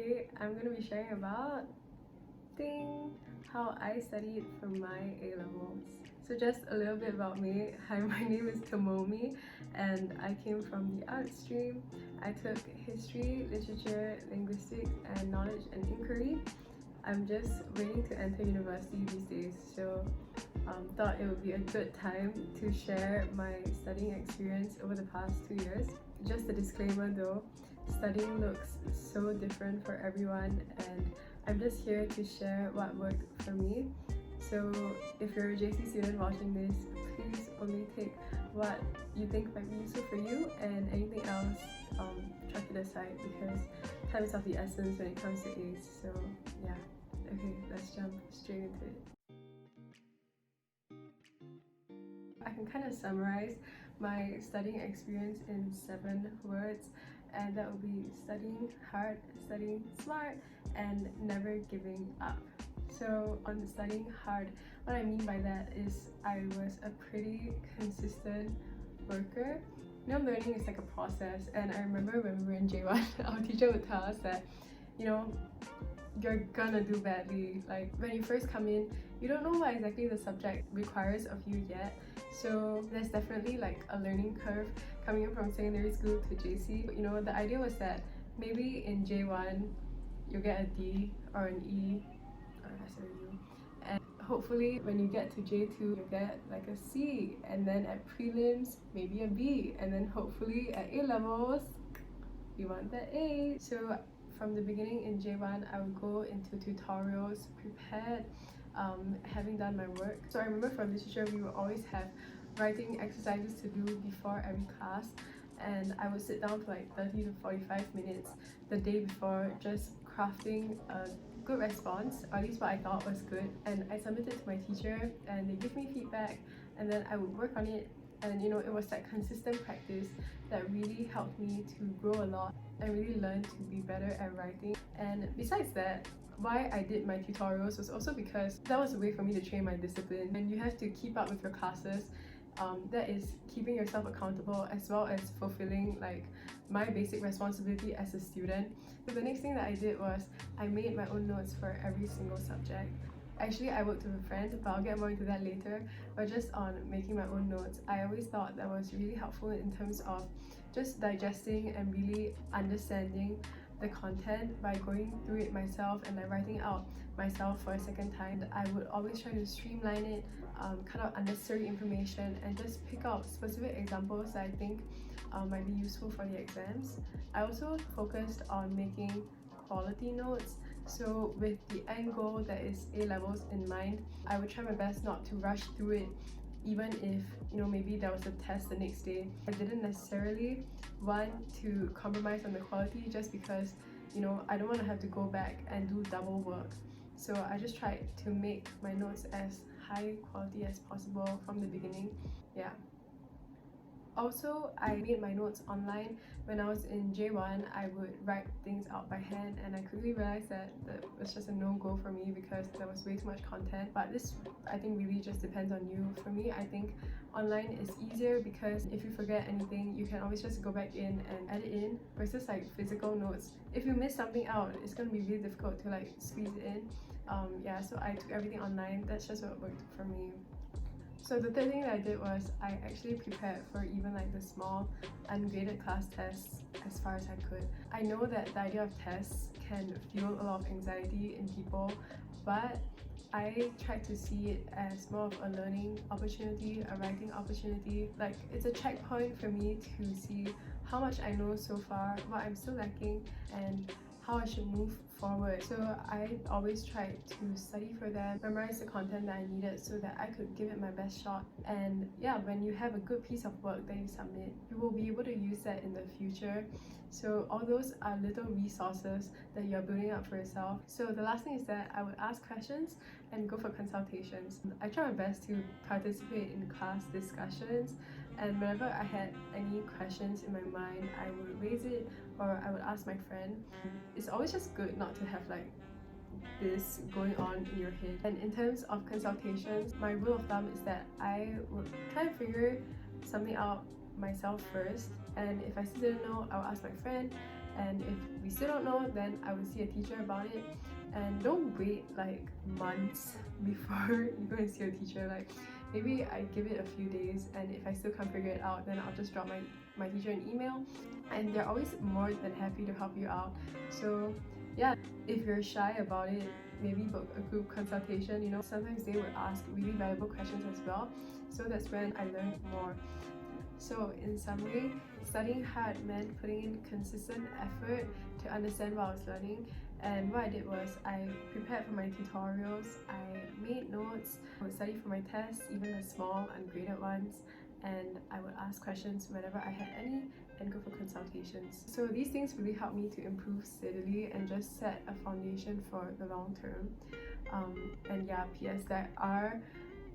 Today I'm going to be sharing about how I studied for my A-levels. So just a little bit about me. Hi, my name is Tomomi and I came from the art stream. I took history, literature, linguistics, and knowledge and inquiry. I'm just waiting to enter university these days, so thought it would be a good time to share my studying experience over the past 2 years. Just a disclaimer though, studying looks so different for everyone, and I'm just here to share what worked for me. So if you're a JC student watching this, please only take what you think might be useful for you, and anything else, chuck it aside, because time is of the essence when it comes to A's. So yeah, okay, let's jump straight into it. I can kind of summarize my studying experience in 7 words, and that would be studying hard, studying smart, and never giving up. So on studying hard, what I mean by that is I was a pretty consistent worker. You know, learning is like a process, and I remember when we were in J1, our teacher would tell us that, you know, you're gonna do badly. Like when you first come in, you don't know what exactly the subject requires of you yet. So there's definitely like a learning curve coming in from secondary school to JC. But, you know, the idea was that maybe in J1 you'll get a D or an E or SRU, and hopefully when you get to J2 you'll get like a C, and then at prelims maybe a B, and then hopefully at A-levels you want the A. So from the beginning in J1 I would go into tutorials prepared, having done my work. So I remember for literature we would always have writing exercises to do before every class, and I would sit down for like 30 to 45 minutes the day before just crafting a good response, or at least what I thought was good, and I submitted it to my teacher and they give me feedback, and then I would work on it. And you know, it was that consistent practice that really helped me to grow a lot and really learn to be better at writing. And besides that, why I did my tutorials was also because that was a way for me to train my discipline. And you have to keep up with your classes. That is keeping yourself accountable as well as fulfilling like my basic responsibility as a student. So the next thing that I did was I made my own notes for every single subject. Actually, I worked with a friend, but I'll get more into that later. But just on making my own notes, I always thought that was really helpful in terms of just digesting and really understanding the content by going through it myself and like writing out myself for a second time. I would always try to streamline it, cut out unnecessary information, and just pick out specific examples that I think might be useful for the exams. I also focused on making quality notes. So with the end goal that is A-levels in mind, I would try my best not to rush through it, even if, you know, maybe there was a test the next day. I didn't necessarily want to compromise on the quality just because, you know, I don't want to have to go back and do double work. So I just tried to make my notes as high quality as possible from the beginning. Yeah. Also, I made my notes online. When I was in J1, I would write things out by hand, and I quickly realized that that was just a no-go for me because there was way too much content. But this, I think, really just depends on you. For me, I think online is easier because if you forget anything, you can always just go back in and add it in, versus like physical notes. If you miss something out, it's gonna be really difficult to like squeeze it in. Yeah, so I took everything online. That's just what worked for me. So the third thing that I did was I actually prepared for even like the small ungraded class tests as far as I could. I know that the idea of tests can fuel a lot of anxiety in people, but I tried to see it as more of a learning opportunity, a writing opportunity. Like, it's a checkpoint for me to see how much I know so far, what I'm still lacking, and how I should move forward. So I always tried to study for them, memorize the content that I needed so that I could give it my best shot. And yeah, when you have a good piece of work that you submit, you will be able to use that in the future. So all those are little resources that you're building up for yourself. So the last thing is that I would ask questions and go for consultations. I try my best to participate in class discussions, and whenever I had any questions in my mind, I would raise it or I would ask my friend. It's always just good not to have like this going on in your head. And in terms of consultations, my rule of thumb is that I would try to figure something out myself first, and if I still don't know, I'll ask my friend, and if we still don't know, then I will see a teacher about it. And don't wait like months before you go and see a teacher. Like maybe I give it a few days, and if I still can't figure it out, then I'll just drop my teacher an email, and they're always more than happy to help you out. So yeah, if you're shy about it, maybe book a group consultation. Sometimes they would ask really valuable questions as well, so that's when I learned more. So in summary, studying hard meant putting in consistent effort to understand what I was learning. And what I did was I prepared for my tutorials, I made notes, I would study for my tests, even the small ungraded ones, and I would ask questions whenever I had any and go for consultations. So these things really helped me to improve steadily and just set a foundation for the long term. And yeah, PS, there are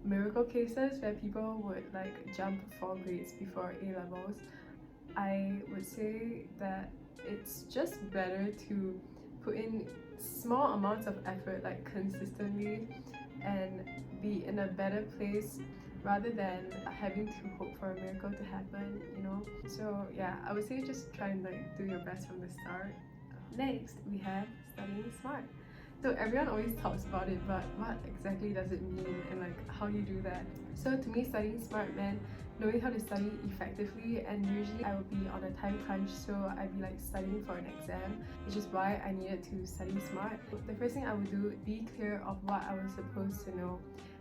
miracle cases where people would like jump 4 grades before A-levels. I would say that it's just better to put in small amounts of effort like consistently and be in a better place rather than having to hope for a miracle to happen. So yeah, I would say just try and like do your best from the start. Next, we have studying smart. So everyone always talks about it, but what exactly does it mean, and like how do you do that? So to me, studying smart meant knowing how to study effectively, and usually I would be on a time crunch, so I'd be like studying for an exam, which is why I needed to study smart. The first thing I would do would be clear of what I was supposed to know.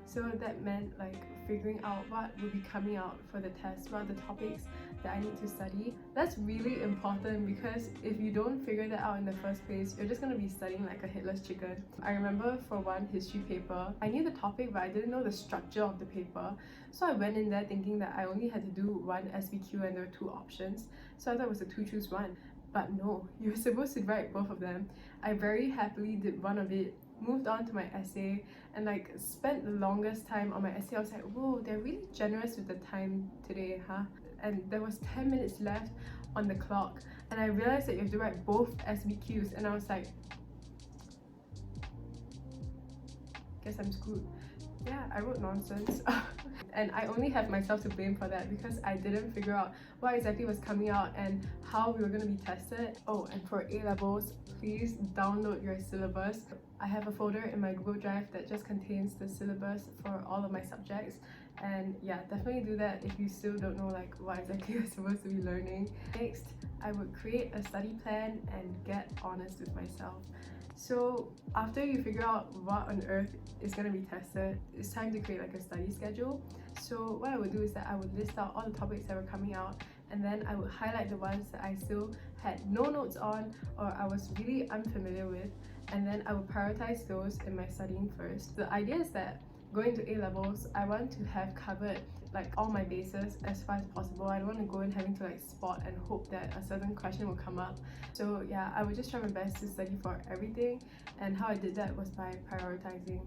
So that meant like figuring out what would be coming out for the test, what are the topics that I need to study. That's really important, because if you don't figure that out in the first place, you're just going to be studying like a headless chicken. I remember for one history paper, I knew the topic but I didn't know the structure of the paper. So I went in there thinking that I only had to do one SVQ and there were 2 options. So I thought it was a 2 choose 1. But no, you're supposed to write both of them. I very happily did one of it, moved on to my essay, and like spent the longest time on my essay. I was like, whoa, they're really generous with the time today, huh? And there was 10 minutes left on the clock, and I realized that you have to write both SVQs, and I was like, guess I'm screwed. Yeah, I wrote nonsense. And I only have myself to blame for that, because I didn't figure out what exactly was coming out and how we were going to be tested. Oh, and for A-levels, please download your syllabus. I have a folder in my Google Drive that just contains the syllabus for all of my subjects. And yeah, definitely do that if you still don't know like what exactly you're supposed to be learning. Next, I would create a study plan and get honest with myself. So after you figure out what on earth is going to be tested, it's time to create like a study schedule. So what I would do is that I would list out all the topics that were coming out, and then I would highlight the ones that I still had no notes on or I was really unfamiliar with, and then I would prioritize those in my studying first. The idea is that going to A-levels, I want to have covered like all my bases as far as possible. I don't want to go in having to like spot and hope that a certain question will come up. So yeah, I would just try my best to study for everything, and how I did that was by prioritizing.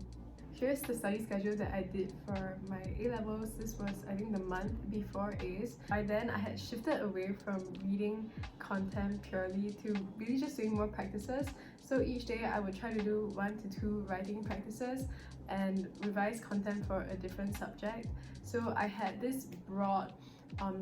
Here's the study schedule that I did for my A-levels. This was, I think, the month before A's. By then, I had shifted away from reading content purely to really just doing more practices. So each day, I would try to do 1 to 2 writing practices and revise content for a different subject. So I had this broad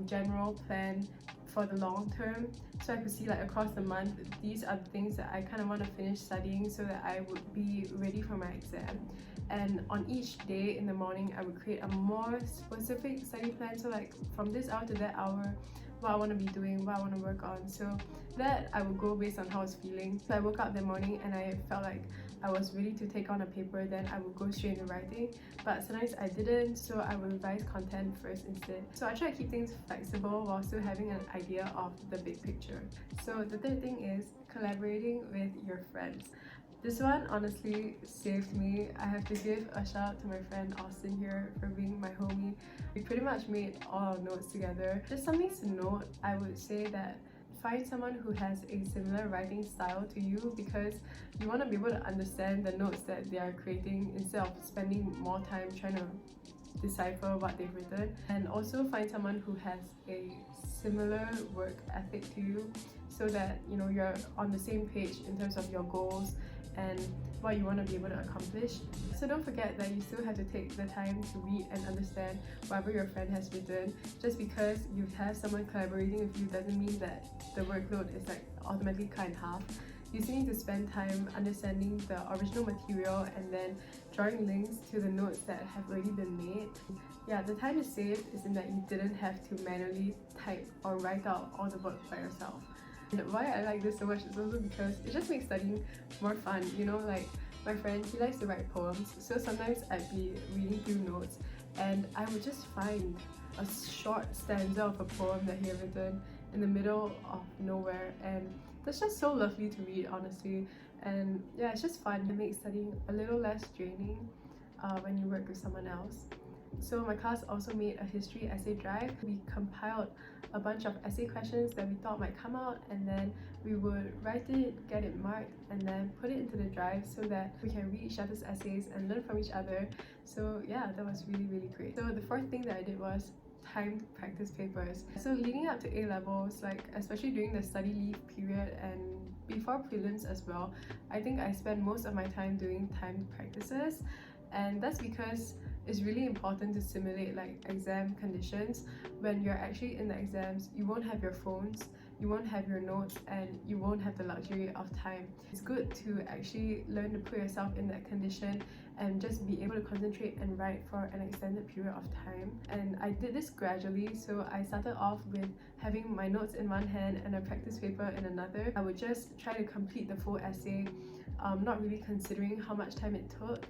general plan for the long term, so I could see like across the month, these are the things that I kind of want to finish studying so that I would be ready for my exam. And on each day in the morning, I would create a more specific study plan, so like from this hour to that hour, what I want to be doing, what I want to work on. So that I would go based on how I was feeling. So I woke up that morning and I felt like I was ready to take on a paper, then I would go straight into writing. But sometimes I didn't, so I would revise content first instead. So I try to keep things flexible while still having an idea of the big picture. So the third thing is collaborating with your friends. This one honestly saved me. I have to give a shout out to my friend Austin here for being my homie. We pretty much made all our notes together. Just something to note, I would say that find someone who has a similar writing style to you, because you want to be able to understand the notes that they are creating instead of spending more time trying to decipher what they've written. And also find someone who has a similar work ethic to you, so that you're on the same page in terms of your goals and what you want to be able to accomplish. So don't forget that you still have to take the time to read and understand whatever your friend has written. Just because you have someone collaborating with you doesn't mean that the workload is like automatically cut in half. You still need to spend time understanding the original material and then drawing links to the notes that have already been made. Yeah, the time is saved is in that you didn't have to manually type or write out all the work by yourself. And why I like this so much is also because it just makes studying more fun. You know, like my friend, he likes to write poems, so sometimes I'd be reading through notes and I would just find a short stanza of a poem that he had written in the middle of nowhere, and that's just so lovely to read, honestly. And yeah, it's just fun. It makes studying a little less draining when you work with someone else. So my class also made a history essay drive. We compiled a bunch of essay questions that we thought might come out, and then we would write it, get it marked, and then put it into the drive so that we can read each other's essays and learn from each other. So yeah, that was really great. So the fourth thing that I did was timed practice papers. So leading up to A-levels, like especially during the study leave period and before prelims as well, I think I spent most of my time doing timed practices, and that's because it's really important to simulate like exam conditions. When you're actually in the exams, you won't have your phones, you won't have your notes, and you won't have the luxury of time. It's good to actually learn to put yourself in that condition and just be able to concentrate and write for an extended period of time. And I did this gradually, so I started off with having my notes in one hand and a practice paper in another. I would just try to complete the full essay, not really considering how much time it took.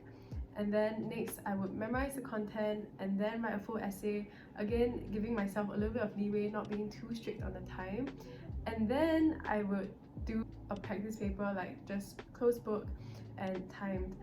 And then next, I would memorize the content and then write a full essay, again giving myself a little bit of leeway, not being too strict on the time. And then I would do a practice paper, like just closed book and timed.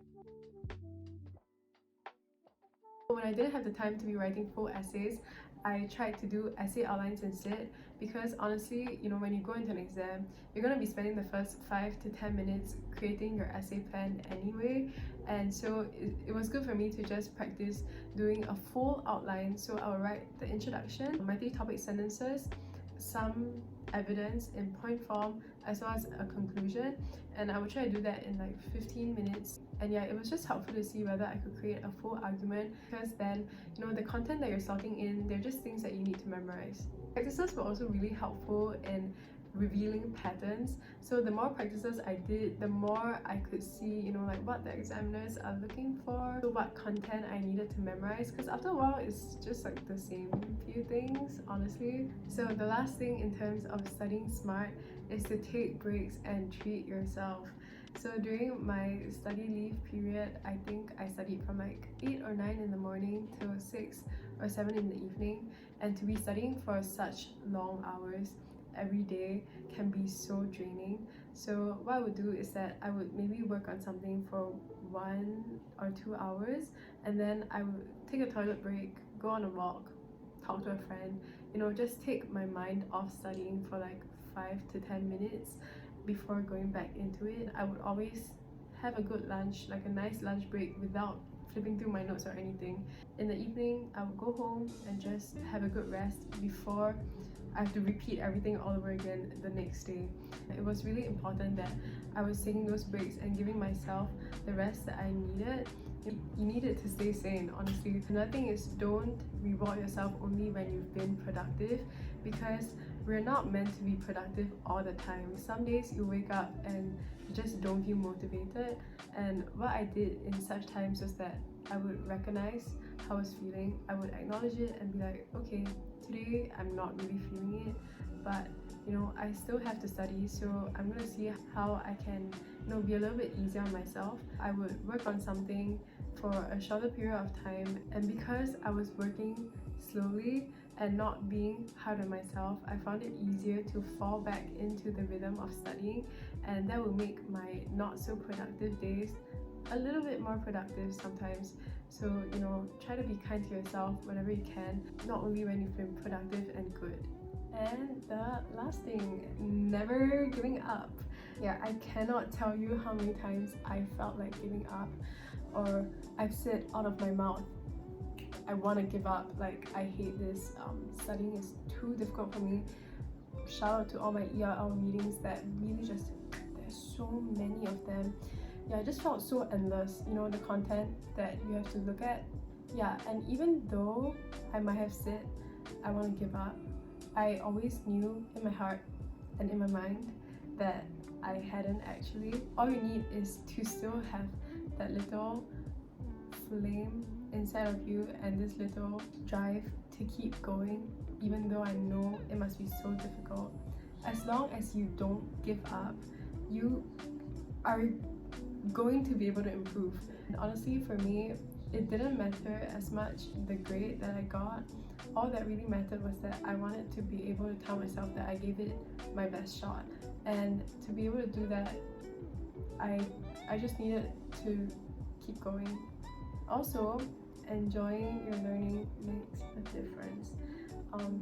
When I didn't have the time to be writing full essays, I tried to do essay outlines instead, because honestly, you know, when you go into an exam, you're going to be spending the first 5 to 10 minutes creating your essay plan anyway, and so it was good for me to just practice doing a full outline. So I would write the introduction, my 3 topic sentences, some evidence in point form, as well as a conclusion, and I would try to do that in like 15 minutes. And yeah, it was just helpful to see whether I could create a full argument, because then, you know, the content that you're sorting in, they're just things that you need to memorize. Practices were also really helpful in revealing patterns. So the more practices I did, the more I could see, you know, like what the examiners are looking for, so what content I needed to memorize, because after a while it's just like the same few things, honestly. So the last thing in terms of studying smart is to take breaks and treat yourself. So during my study leave period, I think I studied from like 8 or 9 in the morning till 6 or 7 in the evening, and to be studying for such long hours every day can be so draining. So what I would do is that I would maybe work on something for 1 or 2 hours, and then I would take a toilet break, go on a walk, talk to a friend, you know, just take my mind off studying for like 5 to 10 minutes before going back into it. I would always have a good lunch, like a nice lunch break, without flipping through my notes or anything. In the evening, I would go home and just have a good rest before I have to repeat everything all over again the next day. It was really important that I was taking those breaks and giving myself the rest that I needed. You need it to stay sane, honestly. Another thing is, don't reward yourself only when you've been productive, because we're not meant to be productive all the time. Some days you wake up and you just don't feel motivated, and what I did in such times was that I would recognize how I was feeling, I would acknowledge it and be like, okay, today I'm not really feeling it, but you know, I still have to study, so I'm gonna see how I can, you know, be a little bit easier on myself. I would work on something for a shorter period of time, and because I was working slowly and not being hard on myself, I found it easier to fall back into the rhythm of studying, and that will make my not so productive days a little bit more productive sometimes. So, you know, try to be kind to yourself whenever you can, not only when you've been productive and good. And the last thing, never giving up. Yeah, I cannot tell you how many times I felt like giving up, or I've said out of my mouth, I want to give up, like I hate this, studying is too difficult for me. Shout out to all my ERL meetings that really just, there's so many of them, yeah, it just felt so endless, you know, the content that you have to look at. Yeah, and even though I might have said I want to give up, I always knew in my heart and in my mind that I hadn't actually. All you need is to still have that little flame inside of you and this little drive to keep going, even though I know it must be so difficult. As long as you don't give up, you are going to be able to improve. And honestly, for me, it didn't matter as much the grade that I got. All that really mattered was that I wanted to be able to tell myself that I gave it my best shot. And to be able to do that, I just needed to keep going. Also, enjoying your learning makes a difference.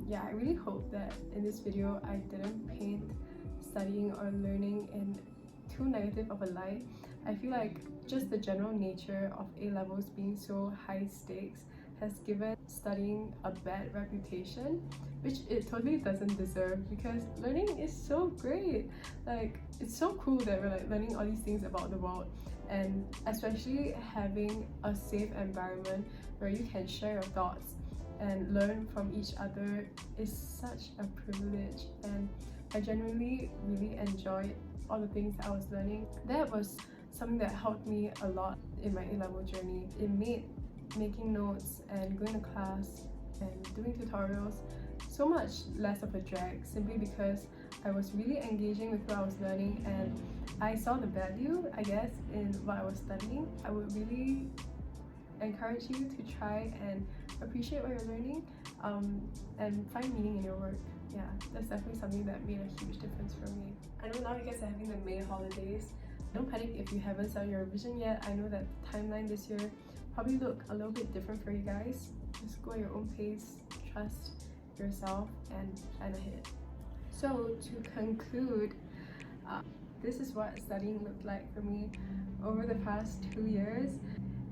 Yeah, I really hope that in this video I didn't paint studying or learning in too negative of a light. I feel like just the general nature of A-levels being so high stakes has given studying a bad reputation, which it totally doesn't deserve, because learning is so great. Like, it's so cool that we're like learning all these things about the world, and especially having a safe environment where you can share your thoughts and learn from each other is such a privilege. And I genuinely really enjoyed all the things that I was learning. That was something that helped me a lot in my A-level journey. It made making notes and going to class and doing tutorials so much less of a drag, simply because I was really engaging with what I was learning and I saw the value, I guess, in what I was studying. I would really encourage you to try and appreciate what you're learning, and find meaning in your work. Yeah, that's definitely something that made a huge difference for me. I know now you guys are having the May holidays. Don't panic if you haven't started your revision yet. I know that the timeline this year probably look a little bit different for you guys. Just go at your own pace, trust yourself, and plan ahead. So to conclude, this is what studying looked like for me over the past 2 years.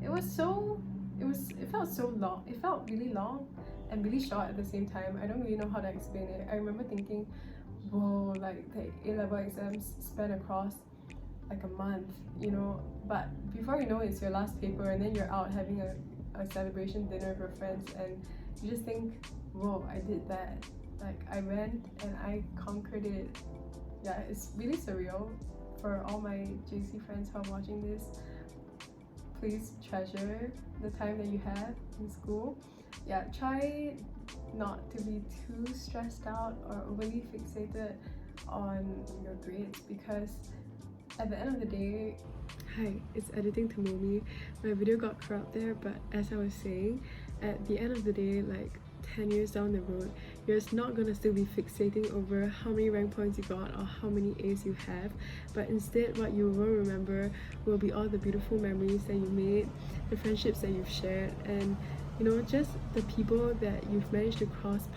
It felt so long. It felt really long and really short at the same time. I don't really know how to explain it. I remember thinking, whoa, like the A-level exams span across like a month, you know, but before you know it, it's your last paper and then you're out having a celebration dinner with your friends and you just think, whoa, I did that. Like, I went and I conquered it. Yeah, it's really surreal. For all my JC friends who are watching this, please treasure the time that you have in school. Yeah, try not to be too stressed out or overly fixated on your grades, because at the end of the day, hi, it's editing to Momi. My video got corrupt there, but as I was saying, at the end of the day, like 10 years down the road, you're not gonna still be fixating over how many rank points you got or how many A's you have, but instead what you will remember will be all the beautiful memories that you made, the friendships that you've shared, and you know, just the people that you've managed to cross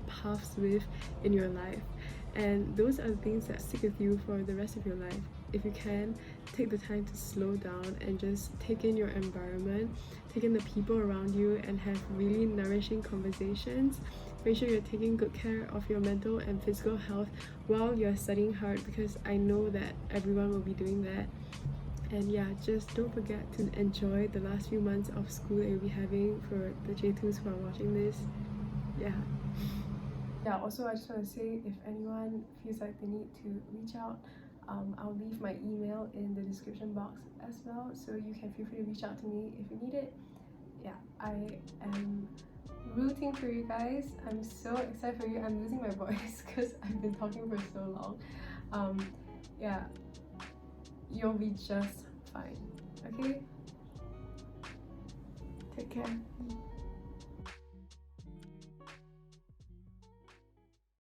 paths with in your life. And those are the things that stick with you for the rest of your life. If you can, take the time to slow down and just take in your environment, take in the people around you, and have really nourishing conversations. Make sure you're taking good care of your mental and physical health while you're studying hard, because I know that everyone will be doing that. And yeah, just don't forget to enjoy the last few months of school that you'll be having for the J2s who are watching this. Yeah, also I just want to say, if anyone feels like they need to reach out, I'll leave my email in the description box as well, so you can feel free to reach out to me if you need it. Yeah, I am rooting for you guys. I'm so excited for you. I'm losing my voice because I've been talking for so long. Yeah, you'll be just fine, okay? Take care.